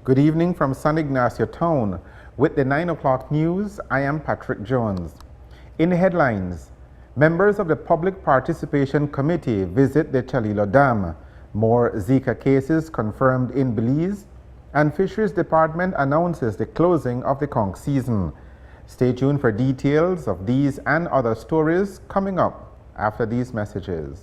Good evening from San Ignacio Town. With the 9 o'clock news, I am Patrick Jones. In the headlines, members of the Public Participation Committee visit the Chalilo Dam. More Zika cases confirmed in Belize. And Fisheries Department announces the closing of the conch season. Stay tuned for details of these and other stories coming up after these messages.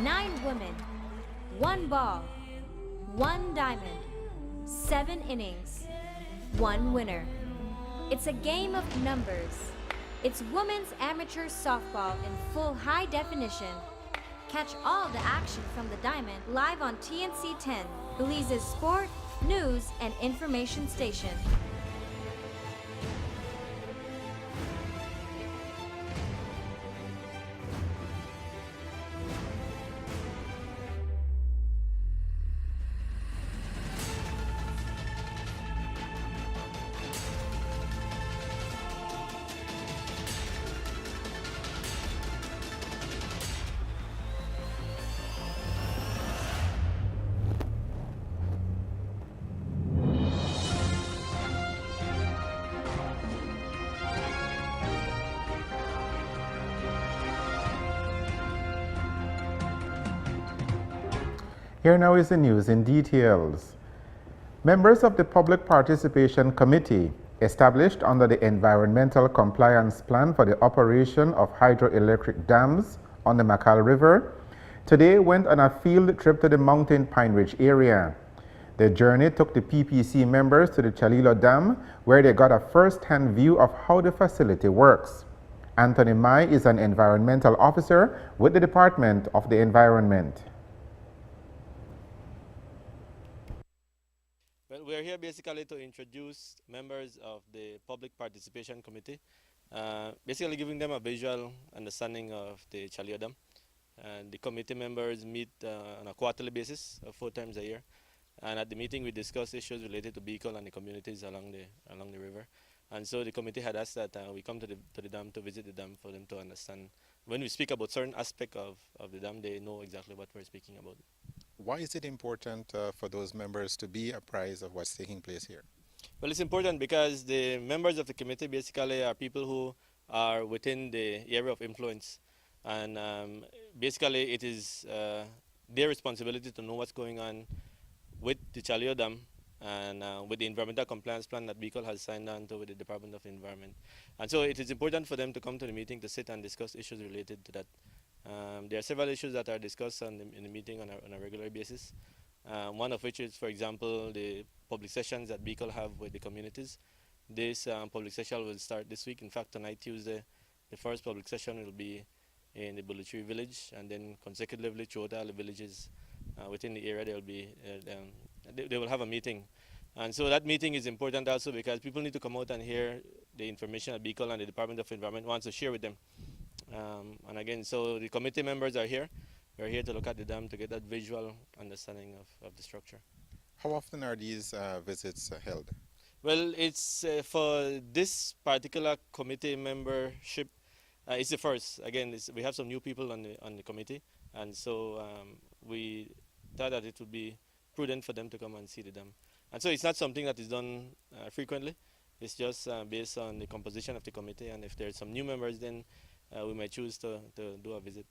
Nine women, one ball, one diamond, 7 innings, one winner. It's a game of numbers. It's women's amateur softball in full high definition. Catch all the action from the diamond live on TNC 10, Belize's sport, news, and information station. Here now is the news in details. Members of the Public Participation Committee, established under the Environmental Compliance Plan for the operation of hydroelectric dams on the Macal River, today went on a field trip to the Mountain Pine Ridge area. The journey took the PPC members to the Chalilo Dam, where they got a first-hand view of how the facility works. Anthony Mai is an environmental officer with the Department of the Environment. We are here basically to introduce members of the Public Participation Committee, basically giving them a visual understanding of the Chalio Dam. And the committee members meet on a quarterly basis, 4 times a year. And at the meeting, we discuss issues related to Bicol and the communities along the river. And so the committee had asked that we come to the dam to visit the dam for them to understand. When we speak about certain aspect of the dam, they know exactly what we're speaking about. Why is it important for those members to be apprised of what's taking place here? Well, it's important because the members of the committee basically are people who are within the area of influence. And basically it is their responsibility to know what's going on with the Chalio Dam and with the environmental compliance plan that Bicol has signed on to with the Department of Environment. And so it is important for them to come to the meeting to sit and discuss issues related to that. There are several issues that are discussed in the meeting on a regular basis. One of which is, for example, the public sessions that Bicol have with the communities. This public session will start this week. In fact, tonight, Tuesday, the first public session will be in the Bulutri village, and then consecutively throughout all the villages within the area, they will have a meeting. And so that meeting is important also because people need to come out and hear the information that Bicol and the Department of Environment wants to share with them. And again, so the committee members are here. We're here to look at the dam to get that visual understanding of the structure. How often are these visits held? Well, it's for this particular committee membership, it's the first. Again, we have some new people on the committee, and so we thought that it would be prudent for them to come and see the dam. And so it's not something that is done frequently. It's just based on the composition of the committee, and if there's some new members, then we might choose to do a visit.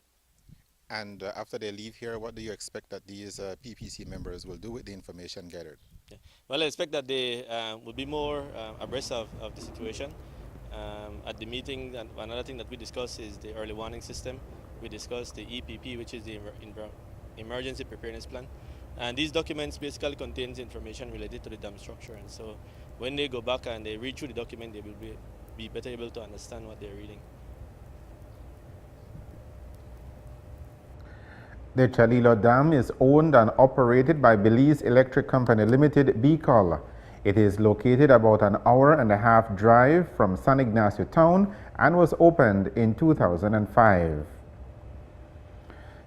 And after they leave here, what do you expect that these PPC members will do with the information gathered? Yeah. Well, I expect that they will be more abreast of the situation. At the meeting, and another thing that we discussed is the early warning system. We discussed the EPP, which is the Emergency Preparedness Plan. And these documents basically contains information related to the dam structure. And so when they go back and they read through the document, they will be better able to understand what they're reading. The Chalilo Dam is owned and operated by Belize Electric Company Limited, BECOL. It is located about an hour-and-a-half drive from San Ignacio town and was opened in 2005.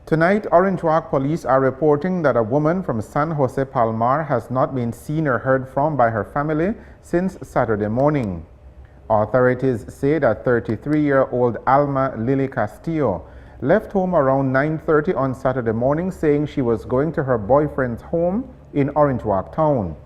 Tonight, Orange Walk police are reporting that a woman from San Jose Palmar has not been seen or heard from by her family since Saturday morning. Authorities say that 33-year-old Alma Lily Castillo left home around 9:30 on Saturday morning saying she was going to her boyfriend's home in Orange Walk town.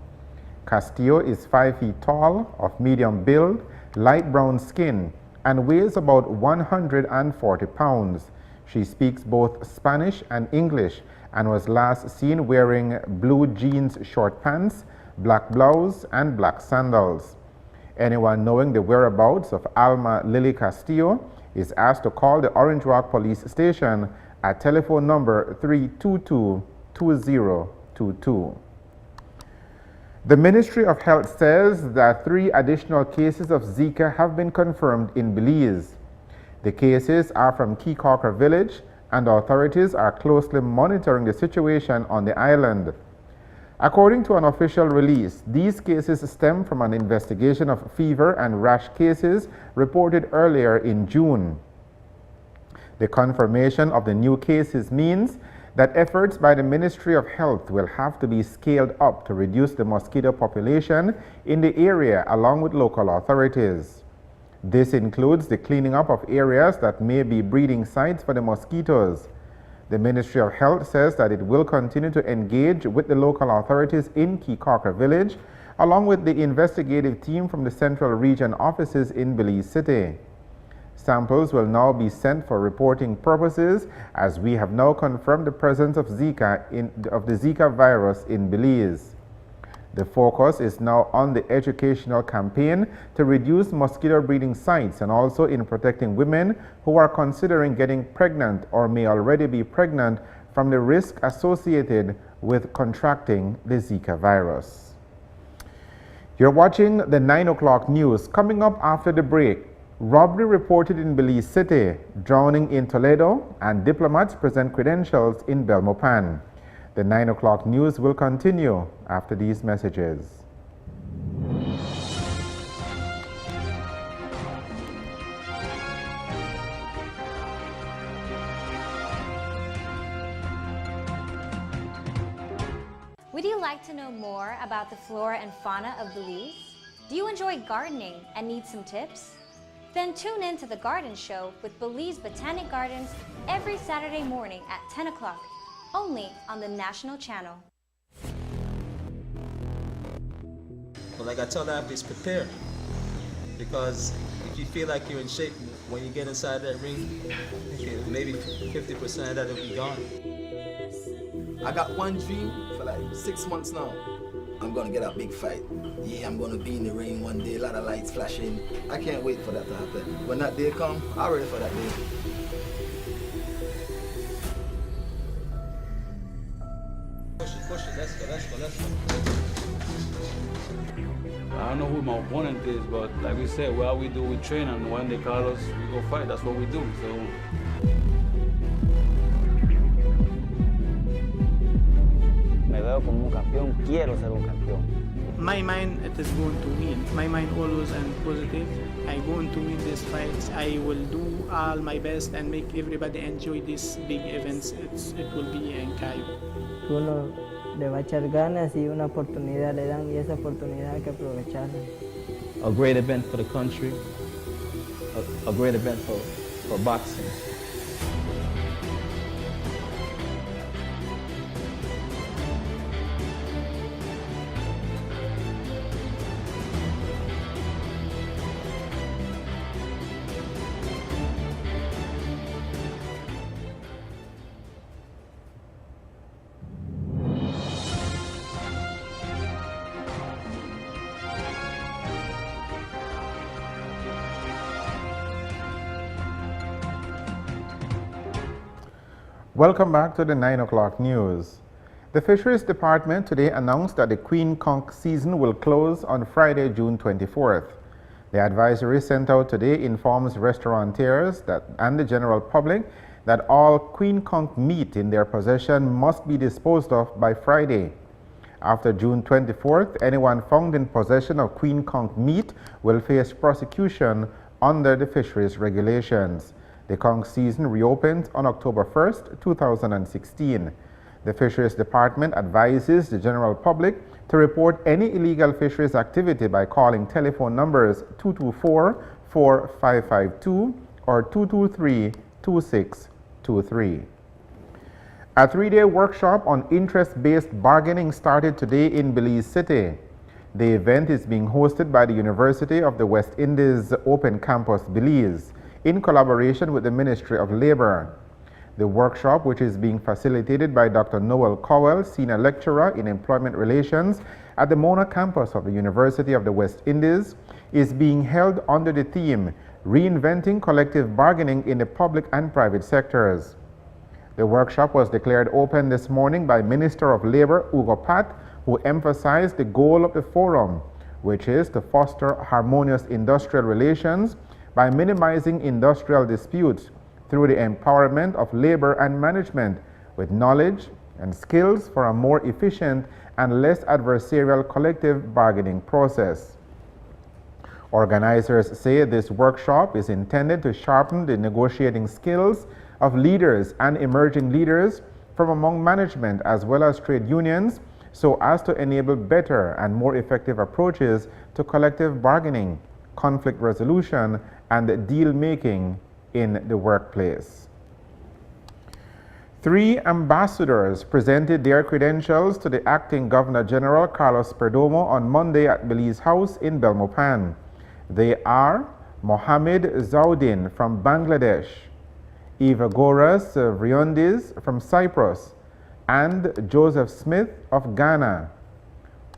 Castillo is 5 feet tall, of medium build, light brown skin, and weighs about 140 pounds. She speaks both Spanish and English and was last seen wearing blue jeans short pants, black blouse, and black sandals. Anyone knowing the whereabouts of Alma Lily Castillo is asked to call the Orange Walk Police Station at telephone number 322-2022. The Ministry of Health says that 3 additional cases of Zika have been confirmed in Belize. The cases are from Keycorker Village, and authorities are closely monitoring the situation on the island. According to an official release, these cases stem from an investigation of fever and rash cases reported earlier in June. The confirmation of the new cases means that efforts by the Ministry of Health will have to be scaled up to reduce the mosquito population in the area along with local authorities. This includes the cleaning up of areas that may be breeding sites for the mosquitoes. The Ministry of Health says that it will continue to engage with the local authorities in Keycorker Village, along with the investigative team from the Central Region offices in Belize City. Samples will now be sent for reporting purposes, as we have now confirmed the presence of the Zika virus in Belize. The focus is now on the educational campaign to reduce mosquito breeding sites and also in protecting women who are considering getting pregnant or may already be pregnant from the risk associated with contracting the Zika virus. You're watching the 9 o'clock news. Coming up after the break, robbery reported in Belize City, drowning in Toledo, and diplomats present credentials in Belmopan. The 9 o'clock news will continue after these messages. Would you like to know more about the flora and fauna of Belize? Do you enjoy gardening and need some tips? Then tune in to The Garden Show with Belize Botanic Gardens every Saturday morning at 10 o'clock, only on the national channel. But like I tell the athletes, prepare. Because if you feel like you're in shape, when you get inside that ring, maybe 50% of that will be gone. I got one dream for like 6 months now. I'm gonna get a big fight. Yeah, I'm gonna be in the ring one day, a lot of lights flashing. I can't wait for that to happen. When that day comes, I'm ready for that day. Push it, let's go. I don't know who my opponent is, but like we said, what we do, we train, and when they call us, we go fight. That's what we do. So. Me veo como un campeón, quiero ser un campeón. My mind, it is going to win. My mind always and positive. I'm going to win this fight. I will do all my best and make everybody enjoy these big events. It will be in Cayo. Uno le va a echar ganas y una oportunidad le dan y esa oportunidad hay que aprovecharla. A great event for the country, a great event for boxing. Welcome back to the 9 o'clock news. The Fisheries Department today announced that the Queen Conch season will close on Friday, June 24th. The advisory sent out today informs restaurateurs and the general public that all Queen Conch meat in their possession must be disposed of by Friday. After June 24th, anyone found in possession of Queen Conch meat will face prosecution under the fisheries regulations. The conch season reopens on October 1st, 2016. The Fisheries Department advises the general public to report any illegal fisheries activity by calling telephone numbers 224-4552 or 223-2623. A three-day workshop on interest-based bargaining started today in Belize City. The event is being hosted by the University of the West Indies Open Campus Belize in collaboration with the Ministry of Labor. The workshop, which is being facilitated by Dr. Noel Cowell, Senior Lecturer in Employment Relations at the Mona campus of the University of the West Indies, is being held under the theme, Reinventing Collective Bargaining in the Public and Private Sectors. The workshop was declared open this morning by Minister of Labor, Ugo Pat, who emphasized the goal of the forum, which is to foster harmonious industrial relations by minimizing industrial disputes through the empowerment of labor and management with knowledge and skills for a more efficient and less adversarial collective bargaining process. Organizers say this workshop is intended to sharpen the negotiating skills of leaders and emerging leaders from among management as well as trade unions so as to enable better and more effective approaches to collective bargaining, conflict resolution, and deal-making in the workplace. 3 ambassadors presented their credentials to the acting Governor General Carlos Perdomo on Monday at Belize House in Belmopan. They are Mohammed Zaudin from Bangladesh, Evagoras Vriondis from Cyprus, and Joseph Smith of Ghana.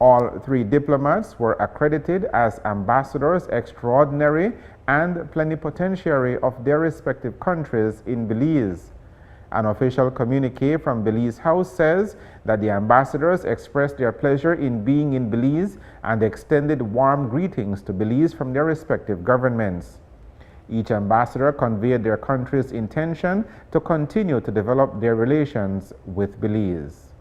All 3 diplomats were accredited as ambassadors extraordinary and plenipotentiary of their respective countries in Belize. An official communique from Belize House says that the ambassadors expressed their pleasure in being in Belize and extended warm greetings to Belize from their respective governments. Each ambassador conveyed their country's intention to continue to develop their relations with Belize.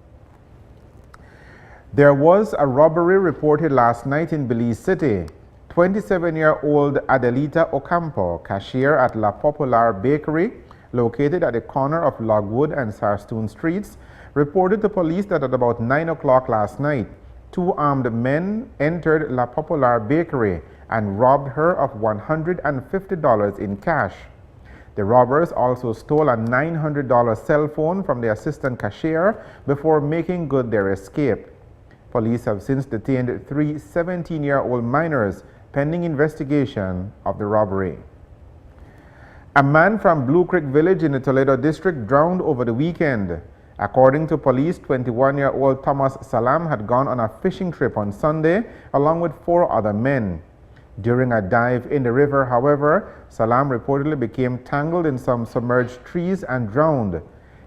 There was a robbery reported last night in Belize City. 27-year-old Adelita Ocampo, cashier at La Popular Bakery, located at the corner of Logwood and Sarstoon Streets, reported to police that at about 9 o'clock last night, 2 armed men entered La Popular Bakery and robbed her of $150 in cash. The robbers also stole a $900 cell phone from the assistant cashier before making good their escape. Police have since detained 3 17-year-old minors pending investigation of the robbery. A man from Blue Creek Village in the Toledo district drowned over the weekend. According to police, 21-year-old Thomas Salam had gone on a fishing trip on Sunday along with 4 other men. During a dive in the river, however, Salam reportedly became tangled in some submerged trees and drowned.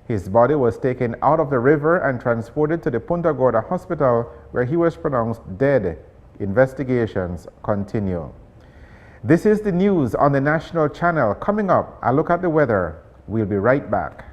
His body was taken out of the river and transported to the Punta Gorda Hospital, where he was pronounced dead. Investigations continue. This is the news on the national channel. Coming up, a look at the weather. We'll be right back.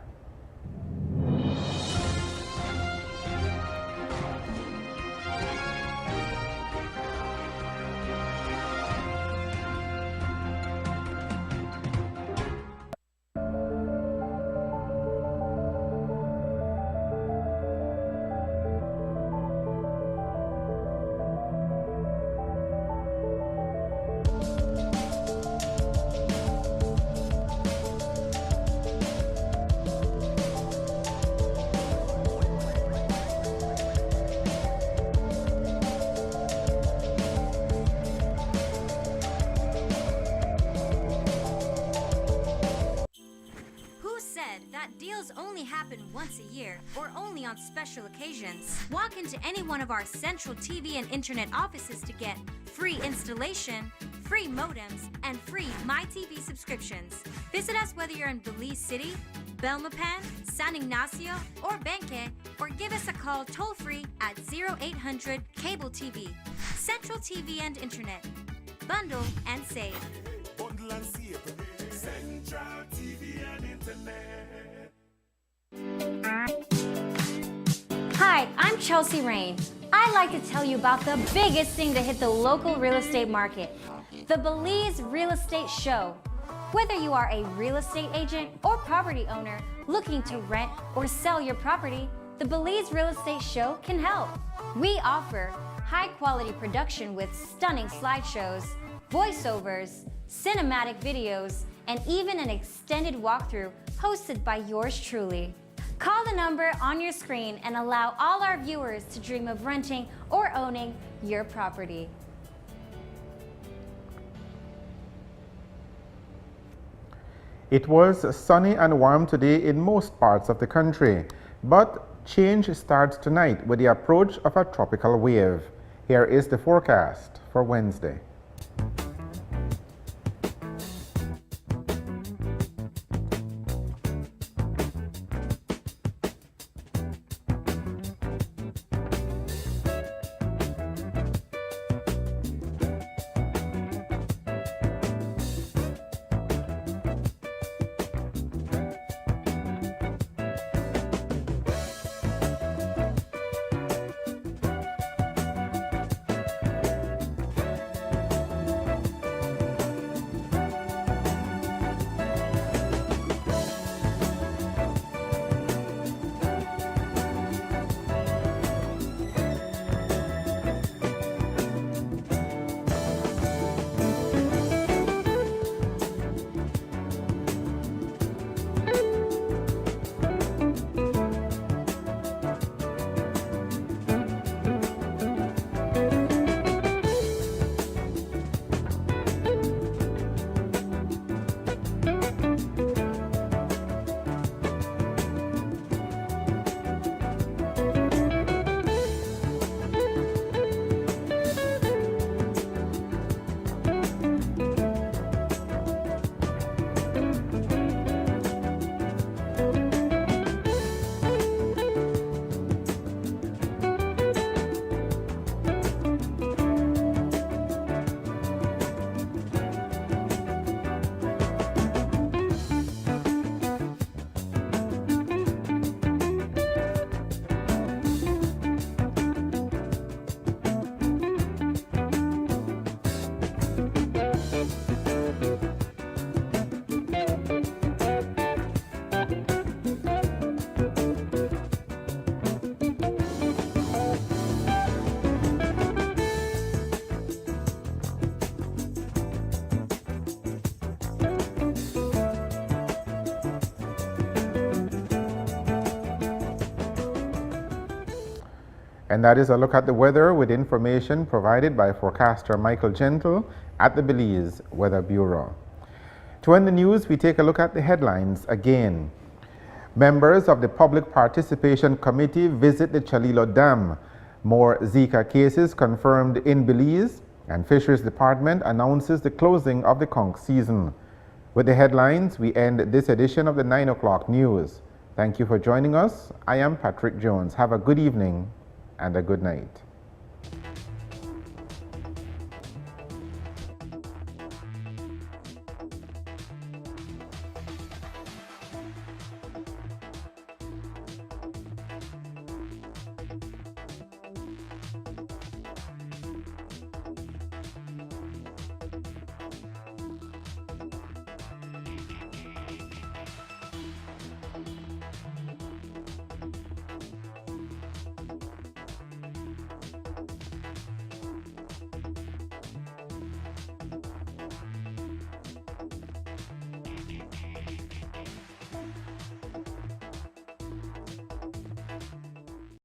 Only happen once a year or only on special occasions. Walk into any one of our central TV and internet offices to get free installation, free modems, and free MyTV subscriptions. Visit us whether you're in Belize City, Belmopan, San Ignacio, or Benque, or give us a call toll-free at 0800 Cable TV, Central TV and Internet. Bundle and save. Bundle and save. Central TV and Internet. Hi, I'm Chelsea Rain. I'd like to tell you about the biggest thing to hit the local real estate market, the Belize Real Estate Show. Whether you are a real estate agent or property owner looking to rent or sell your property, the Belize Real Estate Show can help. We offer high-quality production with stunning slideshows, voiceovers, cinematic videos, and even an extended walkthrough hosted by yours truly. Call the number on your screen and allow all our viewers to dream of renting or owning your property. It was sunny and warm today in most parts of the country, but change starts tonight with the approach of a tropical wave. Here is the forecast for Wednesday. And that is a look at the weather with information provided by forecaster Michael Gentle at the Belize Weather Bureau. To end the news, we take a look at the headlines again. Members of the Public Participation Committee visit the Chalilo Dam. More Zika cases confirmed in Belize, and Fisheries Department announces the closing of the conch season. With the headlines, we end this edition of the 9 o'clock news. Thank you for joining us. I am Patrick Jones. Have a good evening and a good night.